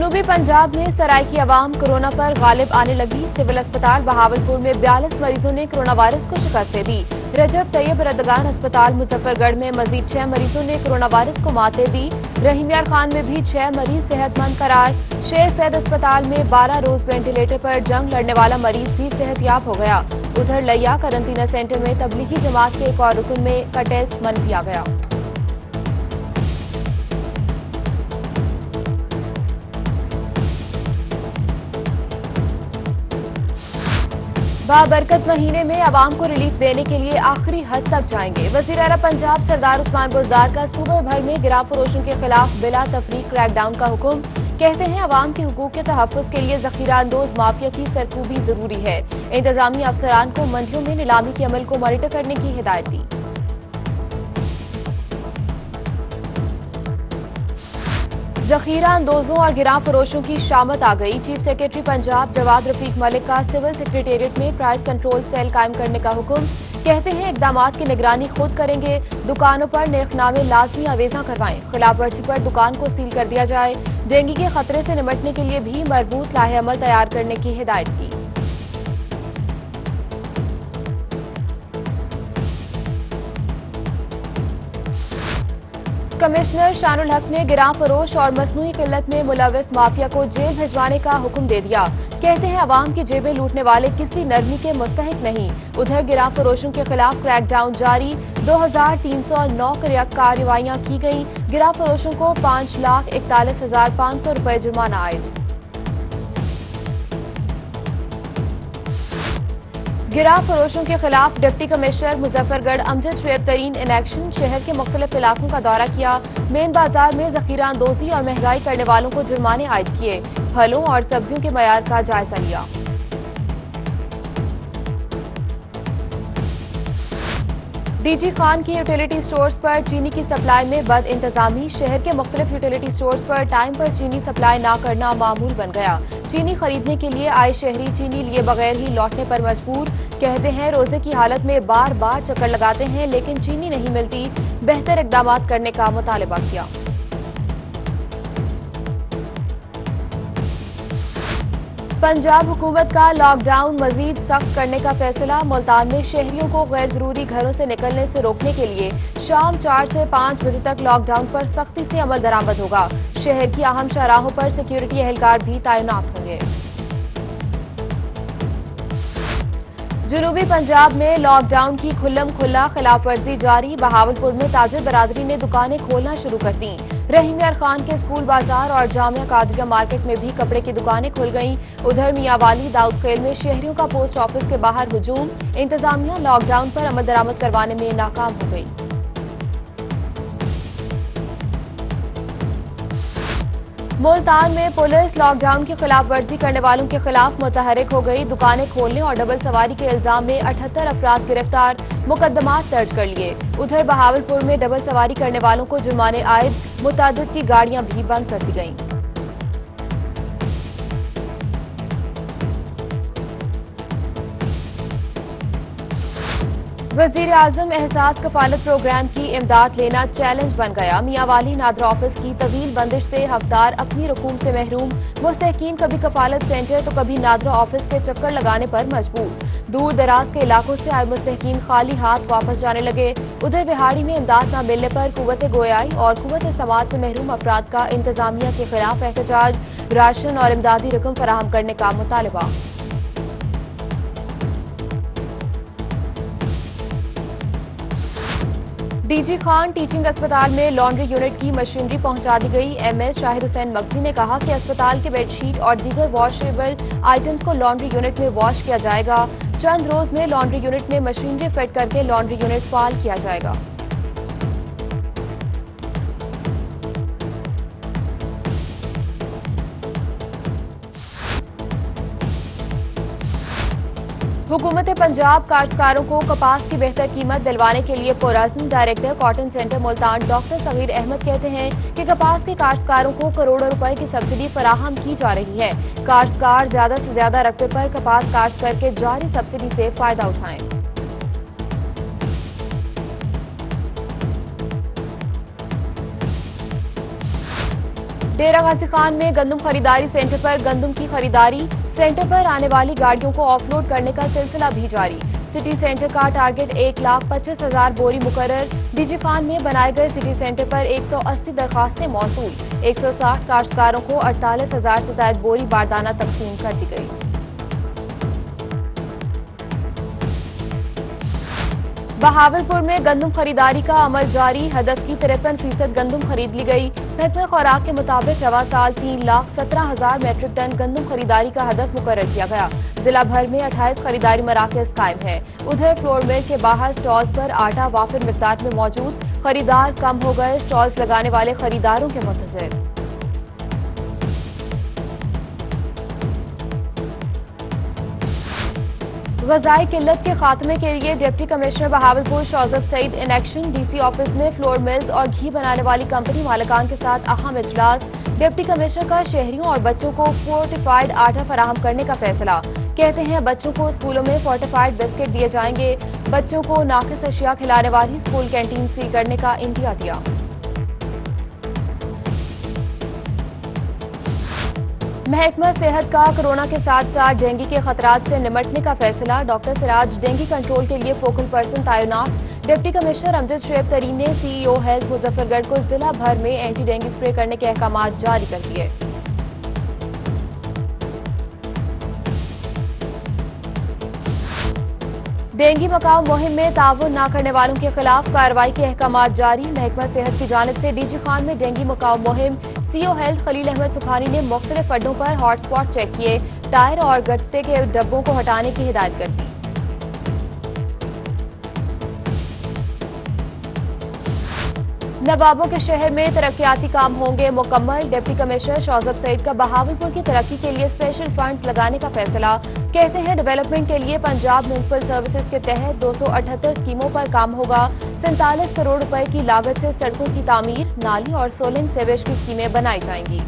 जनूबी पंजाब में सराइकी अवाम कोरोना पर गालिब आने लगी। सिविल अस्पताल बहावलपुर में 42 मरीजों ने कोरोना वायरस को शिकस्त दे दी। रजब तैयब रदगान अस्पताल मुजफ्फरगढ़ में मजीद 6 मरीजों ने कोरोना वायरस को मात दे दी। रहीम यार खान में भी 6 मरीज सेहतमंद करार। शेर सैद अस्पताल में 12 रोज वेंटिलेटर पर जंग लड़ने वाला मरीज भी सेहतयाब हो गया। उधर लैया करंटीना सेंटर में तबलीगी जमात के एक और रुकन में का टेस्ट मनफी आ गया। बाबरकत महीने में आवाम को रिलीफ देने के लिए आखिरी हद तक जाएंगे। वजीर आला पंजाब सरदार उस्मान बुज़दार का सूबे भर में गिरा फरोशों के खिलाफ बिला तफरीक क्रैकडाउन का हुक्म। कहते हैं आवाम के हुकूक के तहफ़्फ़ुज़ के लिए ज़ख़ीरा अंदोज माफिया की सरकूबी जरूरी है। इंतजामी अफसरान को मंडियों में नीलामी के अमल को मॉनिटर करने की हिदायत दी। ज़ख़ीरा अंदोजों और गिरा फरोशों की शामत आ गई। चीफ सेक्रेटरी पंजाब जवाद रफीक मलिक का सिविल सेक्रेटेरिएट में प्राइस कंट्रोल सेल कायम करने का हुक्म। कहते हैं इकदामात की निगरानी खुद करेंगे। दुकानों पर निर्खनामे लाजमी आवेजा करवाएं। खिलाफ वर्जी पर दुकान को सील कर दिया जाए। डेंगू के खतरे से निपटने के लिए भी मरबूत लाहे अमल तैयार करने की हिदायत की। कमिश्नर शानुल हक ने गिरा फरोश और मसनूई किल्लत में मुलविस माफिया को जेल भिजवाने का हुक्म दे दिया। कहते हैं आवाम की जेबें लूटने वाले किसी नरमी के मुस्तहिक नहीं। उधर गिरा फरोशों के खिलाफ क्रैकडाउन जारी। 2309 कार्रवाइयां की गई। गिरा फरोशों को 5,41,500 रुपए जुर्माना आयद। गिरा फरोशों के खिलाफ डिप्टी कमिश्नर मुजफ्फरगढ़ अमजद शुएब तरीन इन एक्शन। शहर के मुख्तलिफ इलाकों का दौरा किया। मेन बाजार में ज़ख़ीरा अंदोजी और महंगाई करने वालों को जुर्माने आयद किए। फलों और सब्जियों के मयार का जायजा लिया। डीजी खान की यूटिलिटी स्टोर्स पर चीनी की सप्लाई में बद इंतजामी। शहर के मुख्तलिफ यूटिलिटी स्टोर्स पर टाइम पर चीनी सप्लाई न करना मामूल बन गया। चीनी खरीदने के लिए आए शहरी चीनी लिए बगैर ही लौटने पर मजबूर। कहते हैं रोजे की हालत में बार बार चक्कर लगाते हैं लेकिन चीनी नहीं मिलती। बेहतर इकदाम करने का मुतालबा किया। पंजाब हुकूमत का लॉकडाउन मजीद सख्त करने का फैसला। मुल्तान में शहरियों को गैर जरूरी घरों से निकलने से रोकने के लिए शाम 4 से 5 बजे तक लॉकडाउन पर सख्ती से अमल दरामद होगा। शहर की अहम शाहराहों पर सिक्योरिटी एहलकार भी तैनात होंगे। जनूबी पंजाब में लॉकडाउन की खुल्लम खुल्ला खिलाफ वर्जी जारी। बहावलपुर में ताजिर बरादरी ने दुकानें खोलना शुरू कर दी। रहीम यार खान के स्कूल बाजार और जामिया कादरिया मार्केट में भी कपड़े की दुकानें खुल गईं। उधर मियांवाली दाऊद खेल में शहरियों का पोस्ट ऑफिस के बाहर हुजूम। इंतजामिया लॉकडाउन पर अमल दरामद करवाने में नाकाम हो गई। मुल्तान में पुलिस लॉकडाउन की खिलाफ वर्जी करने वालों के खिलाफ मुतहरिक हो गई। दुकानें खोलने और डबल सवारी के इल्जाम में 78 अफराद गिरफ्तार। मुकदमात दर्ज कर लिए। उधर बहावलपुर में डबल सवारी करने वालों को जुर्माने आयद। मुतादिद की गाड़ियां भी बंद कर दी गईं। वजीर आजम एहसास कफालत प्रोग्राम की इमदाद लेना चैलेंज बन गया। मियांवाली नादरा ऑफिस की तवील बंदिश से हकदार अपनी रकूम से महरूम। मुस्तहकीन कभी कफालत सेंटर तो कभी नादरा ऑफिस के चक्कर लगाने पर मजबूर। दूर दराज के इलाकों से आए मुस्तहकीन खाली हाथ वापस जाने लगे। उधर बिहाड़ी में इमदाद न मिलने पर कुव्वत गोयाई और कुव्वत समात से महरूम अफराद का इंतजामिया के खिलाफ एहतजाज। राशन और इमदादी रकम फराहम करने का मुतालबा। डीजी खान टीचिंग अस्पताल में लॉन्ड्री यूनिट की मशीनरी पहुंचा दी गई। एमएस शाहिद हुसैन मगजी ने कहा कि अस्पताल के बेडशीट और दीगर वॉशेबल आइटम्स को लॉन्ड्री यूनिट में वॉश किया जाएगा। चंद रोज में लॉन्ड्री यूनिट में मशीनरी फिट करके लॉन्ड्री यूनिट फाल किया जाएगा। हुकूमत पंजाब काश्तकारों को कपास की बेहतर कीमत दिलवाने के लिए पुरअज़्म। Director cotton centre Multan doctor Sagheer Ahmed कहते हैं कि कपास के काश्तकारों को करोड़ों रुपए की सब्सिडी फराहम की जा रही है। काश्तकार ज्यादा से ज्यादा रकबे पर कपास काश्त करके जारी सब्सिडी से फायदा उठाएं। डेरा गाजी खान में गंदम खरीदारी सेंटर पर गंदम की खरीदारी, सेंटर पर आने वाली गाड़ियों को ऑफलोड करने का सिलसिला भी जारी। सिटी सेंटर का टारगेट 1,25,000 बोरी मुकर्रर। डीजी खान में बनाए गए सिटी सेंटर पर 180 दरखास्तें मौसूल। 160 काश्तकारों को 48,000 से ज्यादा बोरी बारदाना तकसीम कर दी गई। बहावलपुर में गंदम खरीदारी का अमल जारी, हदफ की 53% गंदम खरीद ली गई। महकमा खुराक के मुताबिक रवा साल 3,17,000 मैट्रिक टन गंदम खरीदारी का हदफ मुकर्रर किया गया। जिला भर में 28 खरीदारी मराकज कायम है। उधर फ्लोर मिल के बाहर स्टॉल्स पर आटा वाफिर मिकदार में मौजूद, खरीदार कम हो गए, स्टॉल्स लगाने वाले खरीदारों के मुंतजिर। ग़ज़ाई किल्लत के खात्मे के लिए deputy commissioner Bahawalpur Shozab Saeed in action. DC office में फ्लोर मिल्स और घी बनाने वाली कंपनी मालिकान के साथ अहम इजलास। डिप्टी कमिश्नर का शहरियों और बच्चों को फोर्टिफाइड आटा फराहम करने का फैसला। कहते हैं बच्चों को स्कूलों में फोर्टिफाइड बिस्किट दिए जाएंगे। बच्चों को नाकिस अशिया खिलाने वाली स्कूल कैंटीन सील करने का इंदिया दिया। महकमा सेहत का कोरोना के साथ साथ डेंगू के खतरात से निमटने का फैसला। डॉक्टर सिराज डेंगू कंट्रोल के लिए फोकल पर्सन तैनात। डिप्टी कमिश्नर अमजद शुएब तरीन ने सीईओ हेल्थ मुजफ्फरगढ़ को जिला भर में एंटी डेंगू स्प्रे करने के अहकाम जारी कर दिए। डेंगू मकाऊ मुहिम में ताउन न करने वालों के खिलाफ कार्रवाई के अहकाम जारी। महकमा सेहत की जानिब से डीजी खान में डेंगू मकाऊ मुहिम। सीईओ हेल्थ खलील अहमद सुखानी ने मुख्तलिफ अड्डों पर हॉटस्पॉट चेक किए, टायर और गत्ते के डब्बों को हटाने की हिदायत कर दी। नवाबों के शहर में तरक्याती काम होंगे मुकम्मल। डिप्टी कमिश्नर शौज़ब सईद का बहावलपुर की तरक्की के लिए स्पेशल फंड्स लगाने का फैसला। कहते हैं डेवलपमेंट के लिए पंजाब म्युनिसिपल सर्विसेज के तहत 278 स्कीमों पर काम होगा। 47 करोड़ रुपए की लागत से सड़कों की तामीर, नाली और सोलिंग सीवेज की स्कीमें बनाई जाएंगी।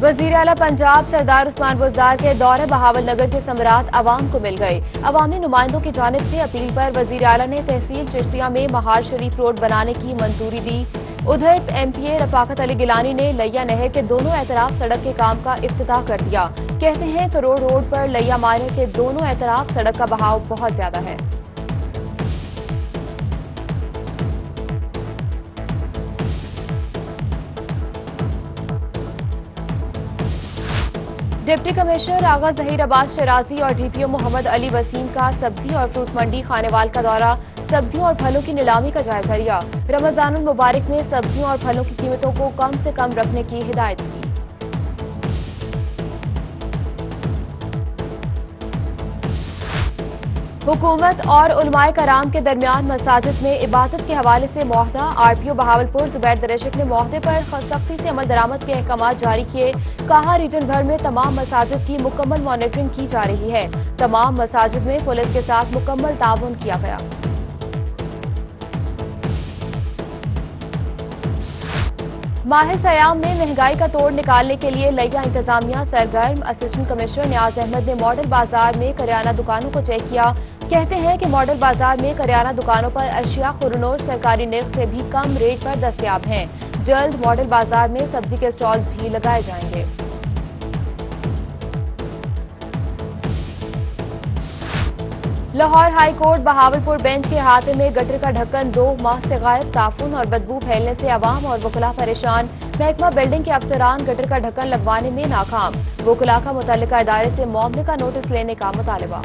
वजीर आला पंजाब सरदार उस्मान बुज़दार के दौरे बहावलनगर के समरात अवाम को मिल गए। अवामी नुमाइंदों की जानिब से अपील पर वजीर आला ने तहसील चिश्तिया में महार शरीफ रोड बनाने की मंजूरी दी। उधर एमपीए रफाकत अली गिलानी ने लैया नहर के दोनों एतराफ सड़क के काम का इफ्तिताह कर दिया। कहते हैं करोड़ रोड पर लैया मारे के दोनों एतराफ सड़क का बहाव बहुत ज्यादा है। डिप्टी कमिश्नर आगा जहीर अब्बास शराजी और डीपीओ मोहम्मद अली वसीम का सब्जी और फ्रूट मंडी खानेवाल का दौरा। सब्जियों और फलों की नीलामी का जायजा लिया। रमजानुल मुबारक में सब्जियों और फलों की कीमतों को कम से कम रखने की हिदायत की। हुकूमत और उलमाए कराम के दरमियान मसाजिद में इबादत के हवाले से मुआहदा। आरपीओ बहावलपुर जुबैर दरेशिक ने मुआहदे पर सख्ती से अमल दरामद के अहकाम जारी किए। कहा रीजन भर में तमाम मसाजिद की मुकम्मल मॉनिटरिंग की जा रही है। तमाम मसाजिद में पुलिस के साथ मुकम्मल ताउन किया गया। माह सयाम में महंगाई का तोड़ निकालने के लिए लैया इंतजामिया सरगर्म। असिस्टेंट कमिश्नर नियाज अहमद ने मॉडल बाजार में करियाना दुकानों को चेक किया। कहते हैं कि मॉडल बाजार में करियाना दुकानों पर अशिया खुरनोर सरकारी निर्ख से भी कम रेट पर दस्तयाब हैं। जल्द मॉडल बाजार में सब्जी के स्टॉल्स भी लगाए जाएंगे। Lahore high court Bahawalpur bench के हाथे में गटर का ढक्कन 2 माह से गायब। ताफून और बदबू फैलने से अवाम और वकला परेशान। महकमा बिल्डिंग के अफसरान गटर का ढक्कन लगवाने में नाकाम। वकला का मुतल्लिका इदारे से मामले का नोटिस लेने का मुतालबा।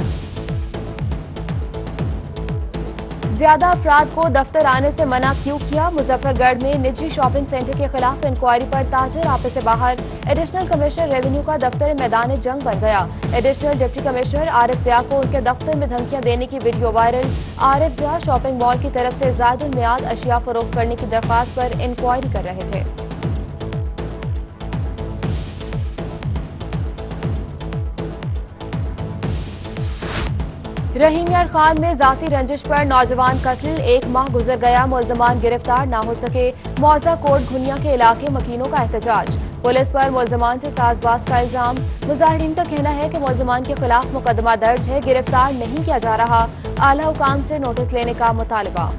ज्यादा अफराद को दफ्तर आने से मना क्यों किया? मुजफ्फरगढ़ में निजी शॉपिंग सेंटर के खिलाफ इंक्वायरी पर ताजर आपे से बाहर। एडिशनल कमिश्नर रेवेन्यू का दफ्तर मैदान जंग बन गया। Additional deputy commissioner Arif Zia को उनके दफ्तर में धमकियां देने की video viral. Arif Zia shopping mall की तरफ से ज़ायदुल मियाद अशिया फरोख्त करने की दरख्वास्त पर इंक्वायरी कर रहे थे। रहीम यार खान में जाती रंजिश पर नौजवान कत्ल। 1 माह गुजर गया, मुल्जमान गिरफ्तार ना हो सके। मौजा कोट घुनिया के इलाके मकीनों का एहतजाज। पुलिस पर मुल्जमान से साजबाज का इल्जाम। मुजाहिरीन का कहना है कि मुल्जमान के खिलाफ मुकदमा दर्ज है, गिरफ्तार नहीं किया जा रहा। आला हुकाम से नोटिस लेने का मुतालबा।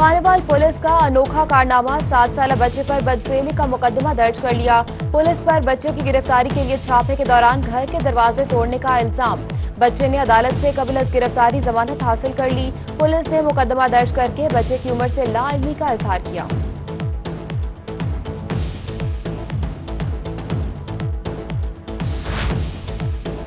खानेवाल पुलिस का अनोखा कारनामा, 7 साल बच्चे पर बदसलूकी का मुकदमा दर्ज कर लिया। पुलिस पर बच्चे की गिरफ्तारी के लिए छापे के दौरान घर के दरवाजे तोड़ने का इल्जाम। बच्चे ने अदालत से कबल गिरफ्तारी जमानत हासिल कर ली। पुलिस ने मुकदमा दर्ज करके बच्चे की उम्र से लाइल्मी का इजहार किया।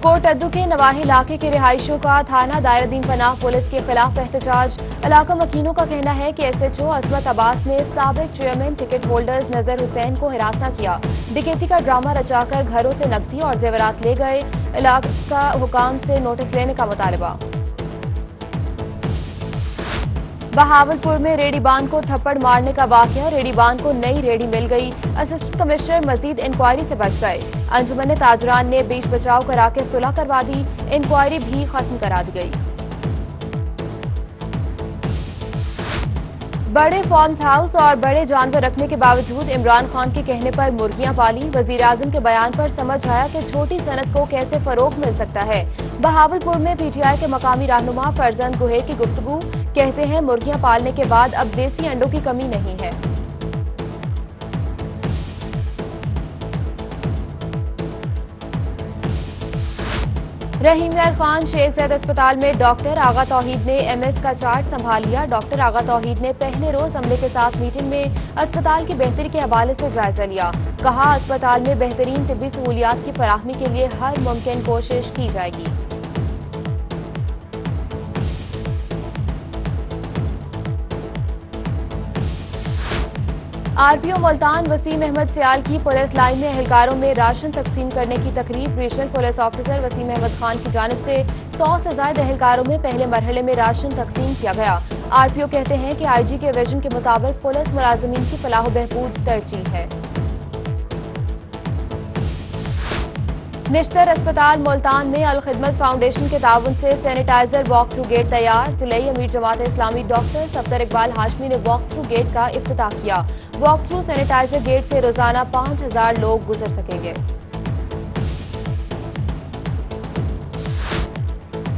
कोटअद्दू के नवाही इलाके के रिहायशियों का थाना दायरुद्दीन पनाह पुलिस के खिलाफ एहतजाज। इलाका मकीनों का कहना है कि SHO असमत अब्बास ने साबिक चेयरमैन टिकट होल्डर्स नजर हुसैन को हिरासत किया। डकैती का ड्रामा रचाकर घरों से नकदी और जेवरात ले गए। इलाका हुकाम से नोटिस लेने का मुतालबा। बहावलपुर में रेडीबान को थप्पड़ मारने का वाकया, रेडीबान को नई रेडी मिल गई। असिस्टेंट कमिश्नर मजीद इंक्वायरी से बच गए। अंजुमन ताजरान ने बीच बचाव करा के सुलह करवा दी। इंक्वायरी भी खत्म करा दी गई। बड़े फार्म हाउस और बड़े जानवर रखने के बावजूद इमरान खान के कहने पर मुर्गियां पाली। वजीर आजम के बयान पर समझ आया कि छोटी सनत को कैसे फरोग मिल सकता है। बहावलपुर में PTI के मकामी रहनुमा फरजंद गुहे की गुफ्तगू, कहते हैं मुर्गियां पालने के बाद अब देसी अंडों की कमी नहीं है। रहीम यार खान शेख ज़ैद अस्पताल में डॉक्टर आगा तौहीद ने MS का चार्ज संभाल लिया। डॉक्टर आगा तौहीद ने पहले रोज अमले के साथ मीटिंग में अस्पताल की बेहतरी के हवाले से जायजा लिया। कहा, अस्पताल में बेहतरीन तिब्बी सहूलियात की फराहमी के लिए हर मुमकिन कोशिश की जाएगी। RPO मुल्तान वसीम अहमद सियाल की पुलिस लाइन में एहलकारों में राशन तकसीम करने की तकरीब। Regional police officer Waseem Ahmed Khan की जानिब से 100 से ज्यादा एहलकारों में पहले मरहले में राशन तकसीम किया गया। RPO कहते हैं कि IG के विजन के मुताबिक पुलिस मुलाजमीन की फलाह बहबूद तरजीह है। निश्तर अस्पताल मुल्तान में अल खिदमत फाउंडेशन के ताउन से सैनिटाइजर वॉक थ्रू गेट तैयार। जिले अमीर जमात इस्लामी डॉक्टर सफदर इकबाल हाशमी ने वॉक थ्रू गेट का इफ्तिताह किया। वॉक थ्रू सैनिटाइजर गेट से रोजाना 5000 लोग गुजर सकेंगे।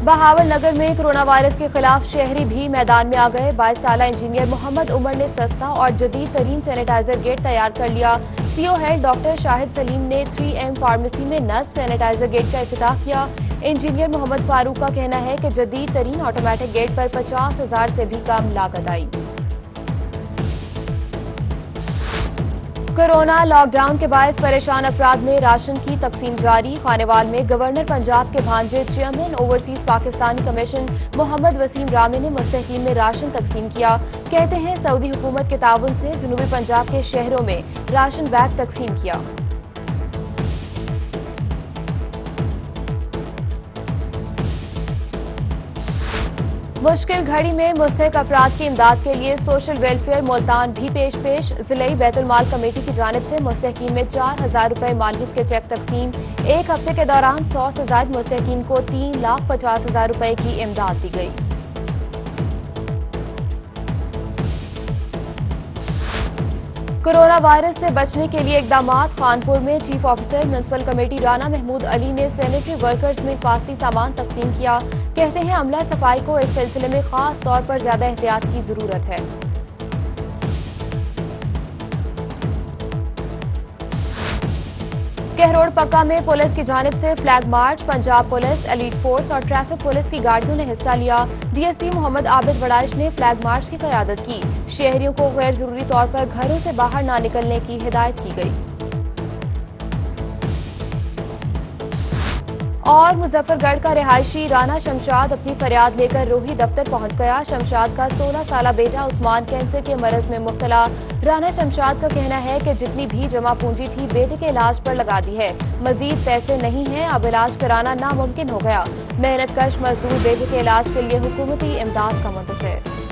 बहावल नगर में कोरोना वायरस के खिलाफ शहरी भी मैदान में आ गए। 22 साला इंजीनियर मोहम्मद उमर ने सस्ता और जदीद तरीन सैनिटाइजर गेट तैयार कर लिया। CO head doctor Shahid Salim ने 3M फार्मेसी में नस्ब सैनिटाइजर गेट का इफ्तिताह किया। इंजीनियर मोहम्मद फारूक का कहना है कि जदीद तरीन ऑटोमेटिक गेट पर 50,000 से भी कम लागत आई। कोरोना लॉकडाउन के बायस परेशान अफराद में राशन की तकसीम जारी। खानेवाल में गवर्नर पंजाब के भांजे chairman overseas Pakistani commission Mohammad Waseem Rami ने मुस्तकीम में राशन तकसीम किया। कहते हैं सऊदी हुकूमत के ताउन से जनूबी पंजाब के शहरों में राशन बैग तकसीम किया। मुश्किल घड़ी में मुस्तहिक अफराद की इमदाद के लिए सोशल वेलफेयर मुल्तान भी पेश जिले बैतुल माल कमेटी की जानिब से मुस्तहिकीन में 4000 रुपए मालियत के चेक तकसीम। एक हफ्ते के दौरान 100 से ज्यादा मुस्तहिकीन को 3,50,000 रुपए की इमदाद दी गई। कोरोना वायरस से बचने के लिए इकदामात। खानपुर में chief officer municipal committee Rana Mahmood Ali ने सैनिटरी वर्कर्स में हिफाजती सामान तकसीम किया। कहते हैं अमला सफाई को इस सिलसिले में खास तौर पर ज्यादा एहतियात की जरूरत है। कहरोड़ पक्का में पुलिस की जानिब से flag march. Punjab police, elite force और ट्रैफिक पुलिस की गाड़ियों ने हिस्सा लिया। DSP मोहम्मद आबिद वड़ाइश ने फ्लैग मार्च की क़यादत की। शहरियों को गैर जरूरी तौर पर घरों से बाहर न निकलने की हिदायत की गई। और मुजफ्फरगढ़ का रिहायशी राना शमशाद अपनी फरियाद लेकर रोही दफ्तर पहुंच गया। शमशाद का 16 साला बेटा उस्मान कैंसर के मरज में मुब्तला। राना शमशाद का कहना है कि जितनी भी जमा पूंजी थी बेटे के इलाज पर लगा दी है। मजीद पैसे नहीं हैं, अब इलाज कराना नामुमकिन हो गया। मेहनत कश मजदूर बेटे के इलाज के लिए हुकूमती इमदाद का मुंतज़िर।